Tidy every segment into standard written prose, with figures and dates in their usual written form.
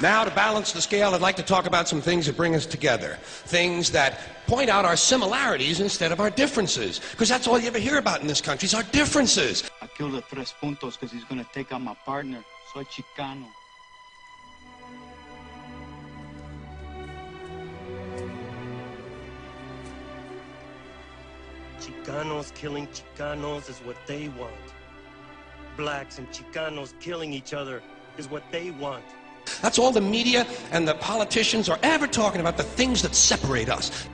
Now, to balance the scale, I'd like to talk about some things that bring us together. Things that point out our similarities instead of our differences. Because that's all you ever hear about in this country is our differences. I killed the Tres Puntos because he's going to take out my partner. Soy Chicano. Chicanos killing Chicanos is what they want. Blacks and Chicanos killing each other is what they want. That's all the media and the politicians are ever talking about, the things that separate us.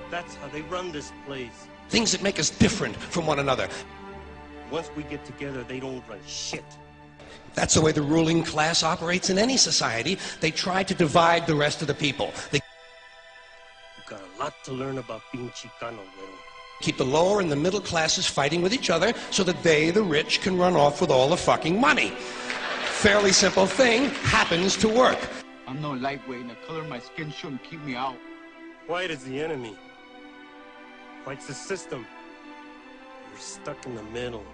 That's how they run this place. Things that make us different from one another. Once we get together, they don't run shit. That's the way the ruling class operates in any society. They try to divide the rest of the people. They You got a lot to learn about being Chicano, little. keep the lower and the middle classes fighting with each other so that they, the rich, can run off with all the fucking money. Fairly simple thing, happens to work. I'm no lightweight, and the color of my skin shouldn't keep me out. White is the enemy. White's the system. You're stuck in the middle.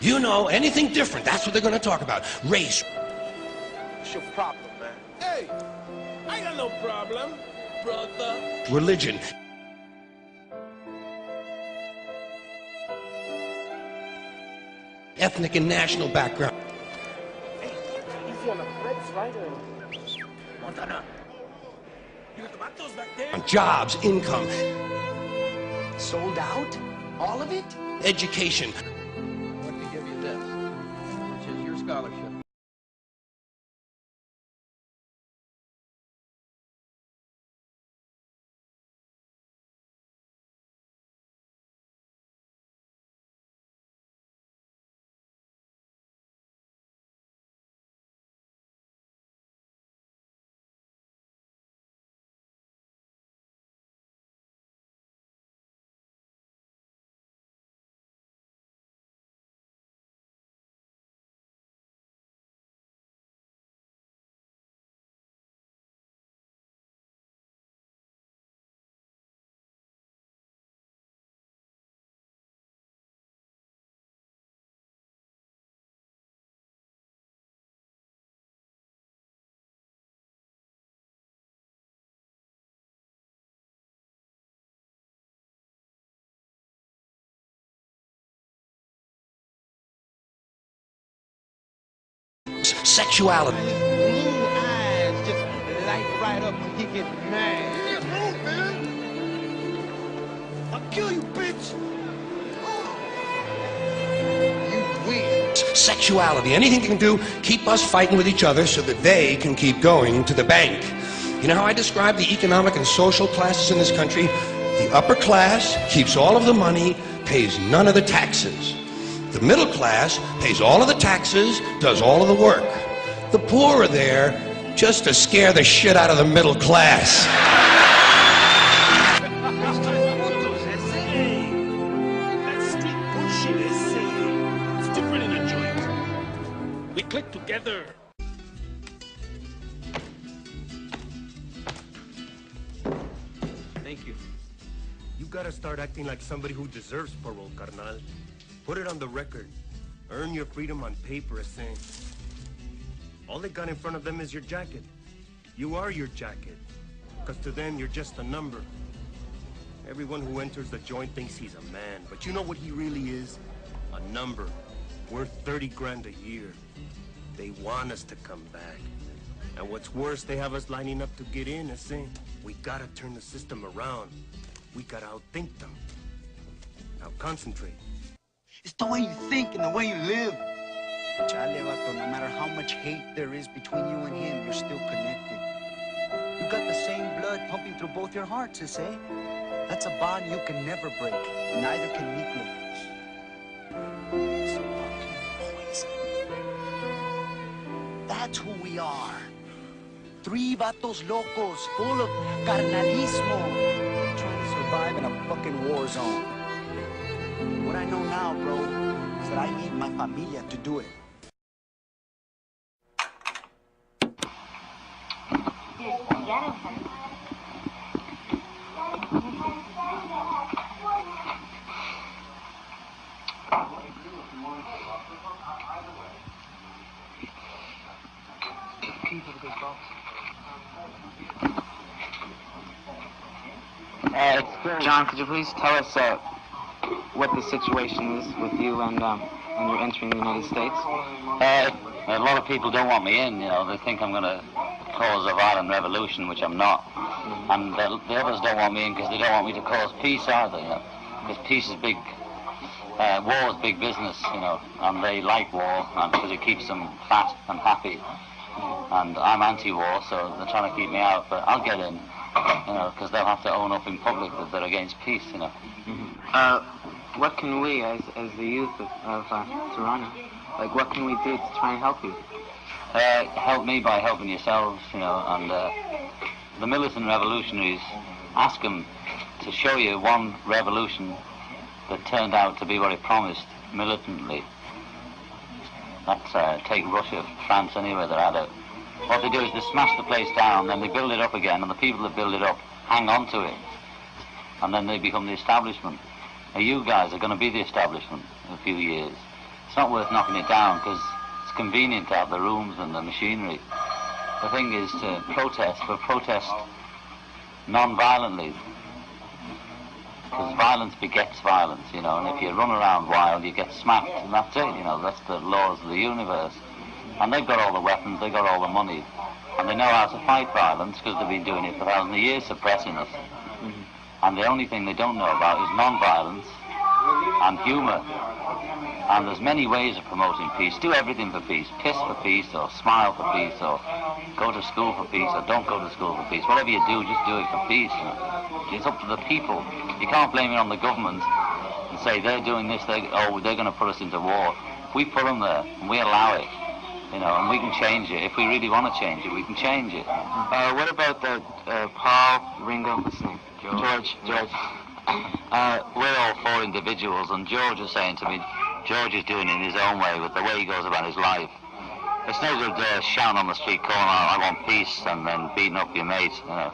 You know, anything different, that's what they're going to talk about. Race. What's your problem, man? Hey, I got no problem, brother. Religion. Ethnic and national background. Easy on the threats, right? Montana. You got the vatos back there? Jobs, income, Sold out? All of it? education. Let me give you this, which is your scholarship. Sexuality. Blue eyes just light right up when he gets mad. Move, man. I'll kill you, bitch. You win. Sexuality. Anything they can do, keep us fighting with each other so that they can keep going to the bank. You know how I describe the economic and social classes in this country? The upper class keeps all of the money, pays none of the taxes. The middle class pays all of the taxes, does all of the work. The poor are there just to scare the shit out of the middle class. That street bullshit is it's different in a joint. We click together. Thank you. You gotta start acting like somebody who deserves parole, carnal. Put it on the record. Earn your freedom on paper, as saying. All they got in front of them is your jacket. You are your jacket. Because to them, you're just a number. Everyone who enters the joint thinks he's a man. But you know what he really is? A number. Worth 30 grand a year. They want us to come back. And what's worse, they have us lining up to get in and saying, we gotta turn the system around. We gotta outthink them. Now concentrate. It's the way you think and the way you live. Chale, vato, no matter how much hate there is between you and him, you're still connected. You got the same blood pumping through both your hearts, eh? That's a bond you can never break. Neither can Miklo. So fucking poison. That's who we are. Three vatos locos, full of carnalismo, trying to survive in a fucking war zone. What I know now, bro, is that I need my familia to do it. People John, could you please tell us what the situation is with you and you're entering the United States? A lot of people don't want me in, you know. They think I'm going to cause a violent revolution, which I'm not. And the others don't want me in because they don't want me to cause peace either, you know. Because peace is big, war is big business, you know, and they like war because it keeps them fat and happy. And I'm anti-war, so they're trying to keep me out, but I'll get in, you know, because they'll have to own up in public that they're against peace, you know. What can we, as the youth of Toronto, like, what can we do to try and help you? Help me by helping yourselves, you know, and the militant revolutionaries, ask them to show you one revolution that turned out to be what it promised militantly. That's take Russia, France, anywhere they're at it. What they do is they smash the place down, then they build it up again, and the people that build it up hang on to it, and then they become the establishment. Now you guys are going to be the establishment in a few years. It's not worth knocking it down because it's convenient to have the rooms and the machinery. The thing is to protest, but protest non-violently, because violence begets violence, you know, and if you run around wild, you get smacked, and that's it, you know, that's the laws of the universe. And they've got all the weapons, they've got all the money, and they know how to fight violence because they've been doing it for thousands of years, suppressing us. And the only thing they don't know about is non-violence and humour. And there's many ways of promoting peace. Do everything for peace. Piss for peace, or smile for peace, or go to school for peace, or don't go to school for peace. Whatever you do, just do it for peace. You know? It's up to the people. You can't blame it on the government and say they're doing this, they're going to put us into war. We put them there, and we allow it. You know, and we can change it. If we really want to change it, we can change it. What about Paul, Ringo, what's his name? George. We're all four individuals, and George is saying to me, George is doing it in his own way, with the way he goes about his life. It's no good shouting on the street corner, I want peace, and then beating up your mates, you know.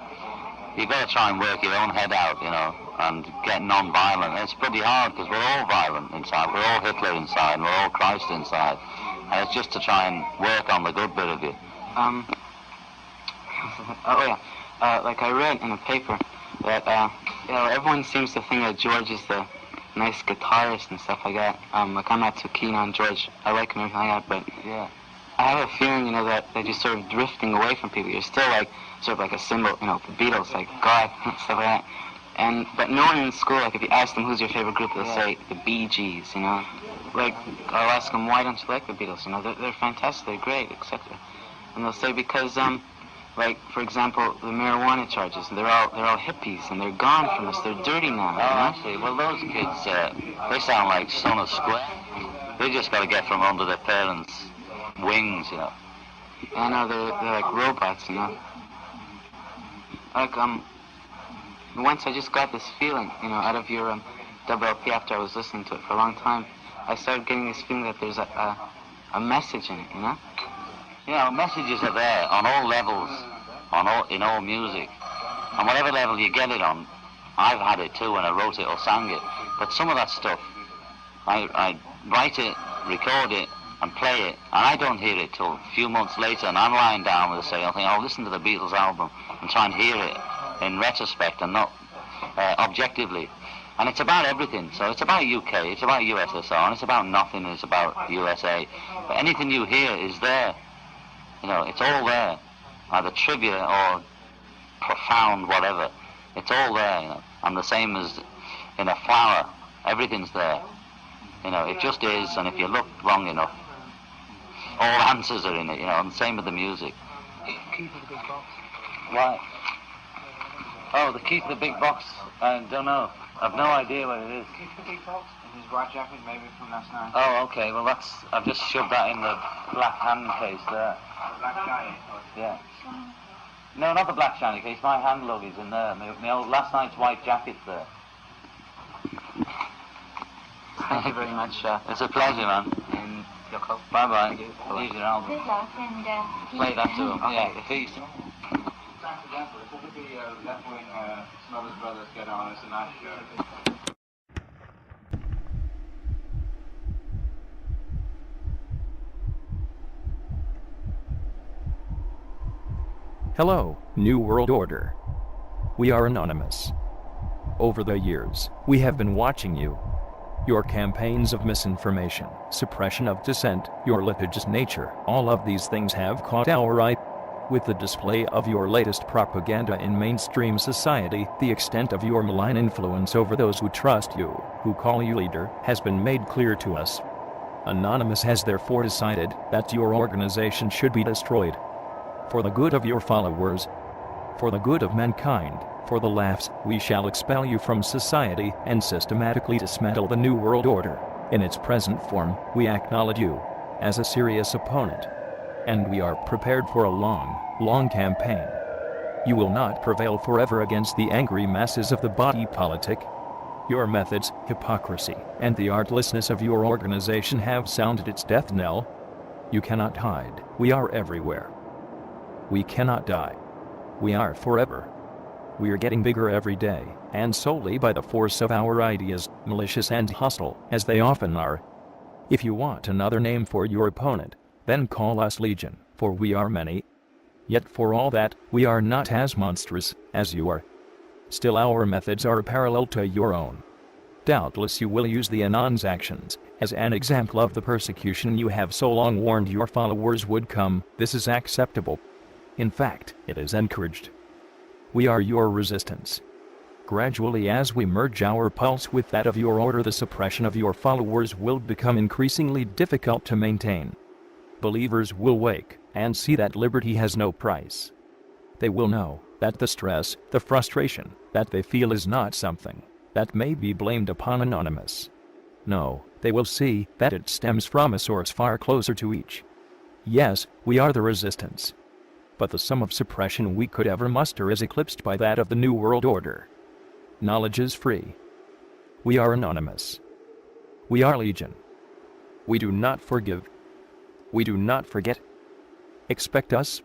You've got to try and work your own head out, you know, and get non-violent. It's pretty hard, because we're all violent inside. We're all Hitler inside, and we're all Christ inside. And it's just to try and work on the good bit of you. Like I read in a paper that, you know, everyone seems to think that George is the nice guitarist and stuff like that. Like, I'm not too keen on George. I like him and everything like that, but yeah, I have a feeling, you know, that you're sort of drifting away from people. You're still like, sort of like a symbol, you know, the Beatles, like God, and stuff like that. But no one in school, like, if you ask them who's your favorite group, they'll say the Bee Gees, you know. Like, I'll ask them, why don't you like the Beatles? You know, they're fantastic, they're great, etc. And they'll say because, like, for example, the marijuana charges, they're all hippies, and they're gone from us. They're dirty now. Oh, I see. Well, those kids, they sound like Son of Square. They just got to get from under their parents' wings, you know. I know, they're like robots, you know. Like, once I just got this feeling, you know, out of your WLP after I was listening to it for a long time. I started getting this feeling that there's a message in it, you know? You know, messages are there on all levels, in all music. And whatever level you get it on, I've had it too when I wrote it or sang it. But some of that stuff, I write it, record it, and play it, and I don't hear it till a few months later, and I'm lying down with a say, I think, I'll listen to the Beatles album and try and hear it in retrospect and not objectively. And it's about everything. So it's about UK, it's about USSR, and it's about nothing, it's about USA. But anything you hear is there. You know, it's all there. Either trivia or profound whatever. It's all there, you know. And the same as in a flower. Everything's there. You know, it just is, and if you look long enough, all answers are in it, you know, and the same with the music. Key to the big box. Why? Oh, the key to the big box? I don't know. I've no idea what it is. Key to the big box? In his right jacket, maybe from last night. Oh, okay. Well, I've just shoved that in the black hand case there. The black shiny. Yeah. No, not the black shiny case. My hand luggage in there. My old last night's white jacket's there. Thank you very much. It's a pleasure, man. And Yoko. Bye-bye. Thank you. Here's your album. Good luck and Play that to him. Okay. Yeah, peace. Typically, left-wing Smothers Brothers get on as a nice show. Hello, New World Order. We are anonymous. Over the years, we have been watching you. Your campaigns of misinformation, suppression of dissent, your litigious nature, all of these things have caught our eye. With the display of your latest propaganda in mainstream society, the extent of your malign influence over those who trust you, who call you leader, has been made clear to us. Anonymous has therefore decided that your organization should be destroyed. For the good of your followers, for the good of mankind, for the laughs, we shall expel you from society and systematically dismantle the New World Order. In its present form, we acknowledge you as a serious opponent. And we are prepared for a long campaign. You will not prevail forever against the angry masses of the body politic. Your methods, hypocrisy, and the artlessness of your organization have sounded its death knell. You cannot hide. We are everywhere. We cannot die. We are forever. We are getting bigger every day, and solely by the force of our ideas, malicious and hostile, as they often are. If you want another name for your opponent, then call us Legion, for we are many. Yet for all that, we are not as monstrous as you are. Still our methods are parallel to your own. Doubtless you will use the Anon's actions as an example of the persecution you have so long warned your followers would come. This is acceptable. In fact, it is encouraged. We are your resistance. Gradually, as we merge our pulse with that of your order, the suppression of your followers will become increasingly difficult to maintain. Believers will wake and see that liberty has no price. They will know that the stress, the frustration that they feel is not something that may be blamed upon Anonymous. No, they will see that it stems from a source far closer to each. Yes, we are the resistance. But the sum of suppression we could ever muster is eclipsed by that of the New World Order. Knowledge is free. We are Anonymous. We are Legion. We do not forgive. We do not forget. Expect us.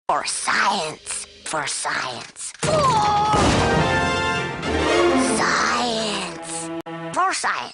For science. For science. For science. For science.